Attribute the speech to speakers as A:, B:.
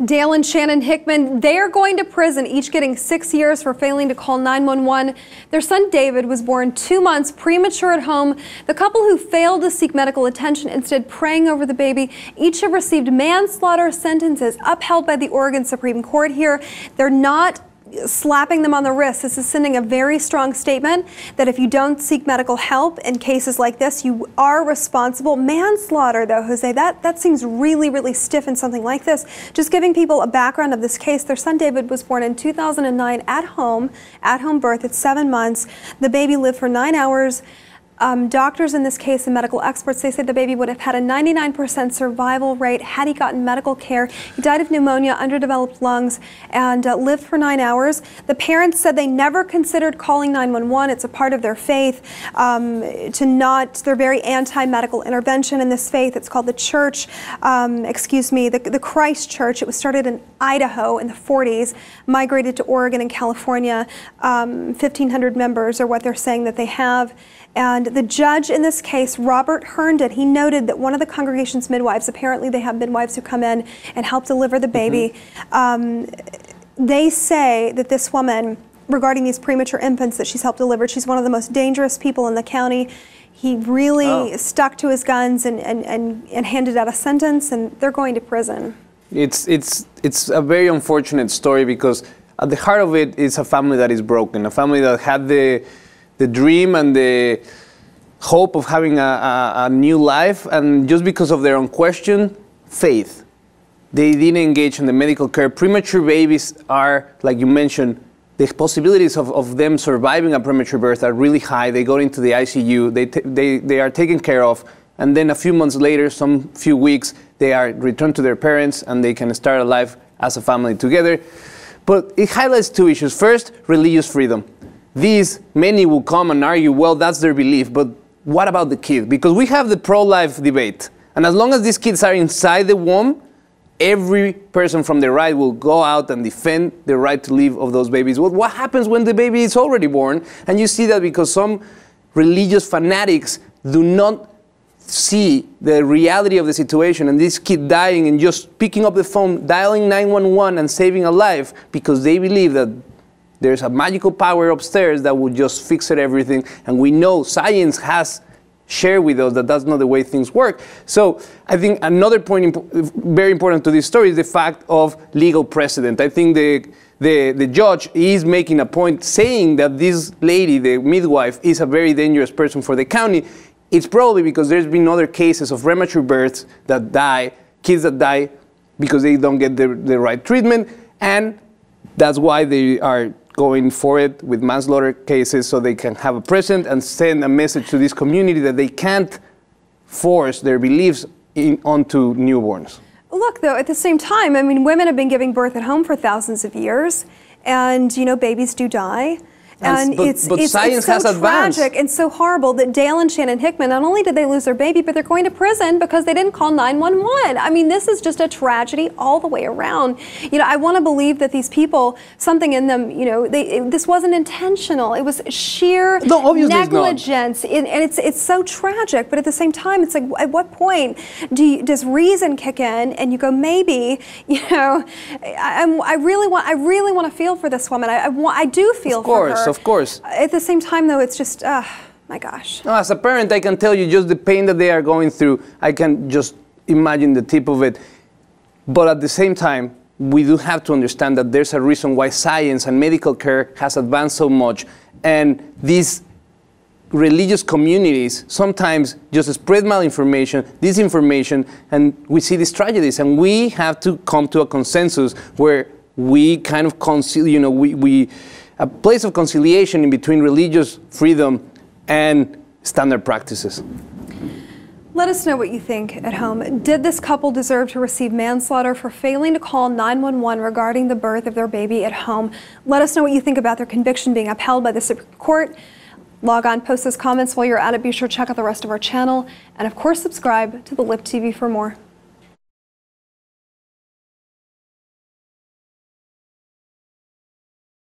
A: Dale and Shannon Hickman, they are going to prison, each getting 6 years for failing to call 911. Their son David was born 2 months premature at home. The couple who failed to seek medical attention, instead praying over the baby, each have received manslaughter sentences upheld by the Oregon Supreme Court here. They're not slapping them on the wrist. This is sending a very strong statement that if you don't seek medical help in cases like this, you are responsible. Manslaughter, though, Jose, that seems really, really stiff in something like this. Just giving people a background of this case, their son David was born in 2009 at home birth at 7 months. The baby lived for 9 hours. Doctors in this case and medical experts, they said the baby would have had a 99% survival rate had he gotten medical care. He died of pneumonia, underdeveloped lungs, and lived for 9 hours. The parents said they never considered calling 911. It's a part of their faith. They're very anti-medical intervention in this faith. It's called the church, the Christ Church. It was started in Idaho in the 40s, migrated to Oregon and California. 1,500 members are what they're saying that they have. And the judge in this case, Robert Herndon, he noted that one of the congregation's midwives, apparently they have midwives who come in and help deliver the baby. They say that this woman, regarding these premature infants that she's helped deliver, she's one of the most dangerous people in the county. He really stuck to his guns and handed out a sentence, and they're going to prison.
B: It's a very unfortunate story, because at the heart of it is a family that is broken, a family that had the dream and the hope of having a new life, and just because of their unquestioned faith, they didn't engage in the medical care. Premature babies are, like you mentioned, the possibilities of them surviving a premature birth are really high. They go into the ICU, they are taken care of, and then a few months later, some few weeks, they are returned to their parents and they can start a life as a family together. But it highlights two issues. First, religious freedom. Many will come and argue, well, that's their belief, but what about the kid? Because we have the pro-life debate, and as long as these kids are inside the womb, every person from the right will go out and defend the right to live of those babies. Well, what happens when the baby is already born? And you see that because some religious fanatics do not see the reality of the situation, and this kid dying and just picking up the phone, dialing 911 and saving a life because they believe that there's a magical power upstairs that will just fix everything. And we know science has shared with us that that's not the way things work. So I think another point very important to this story is the fact of legal precedent. I think the judge is making a point saying that this lady, the midwife, is a very dangerous person for the county. It's probably because there's been other cases of premature births that die, kids that die because they don't get the right treatment, and that's why they are going for it with manslaughter cases, so they can have a precedent and send a message to this community that they can't force their beliefs onto newborns.
A: Look, though, at the same time, I mean, women have been giving birth at home for thousands of years, and, you know, babies do die. And it's so tragic and so horrible that Dale and Shannon Hickman, not only did they lose their baby, but they're going to prison because they didn't call 911. I mean, this is just a tragedy all the way around. You know, I want to believe that these people, something in them, you know, this wasn't intentional. It was sheer negligence, and it's so tragic. But at the same time, it's like, at what point does reason kick in, and you go, maybe, you know, I really want to feel for this woman. I do feel for her.
B: Of course.
A: At the same time, though, it's just, my gosh.
B: No, as a parent, I can tell you just the pain that they are going through. I can just imagine the tip of it. But at the same time, we do have to understand that there's a reason why science and medical care has advanced so much. And these religious communities sometimes just spread malinformation, disinformation, and we see these tragedies. And we have to come to a consensus where we kind of a place of conciliation in between religious freedom and standard practices.
A: Let us know what you think at home. Did this couple deserve to receive manslaughter for failing to call 911 regarding the birth of their baby at home? Let us know what you think about their conviction being upheld by the Supreme Court. Log on, post those comments while you're at it. Be sure to check out the rest of our channel. And of course, subscribe to the Lip TV for more.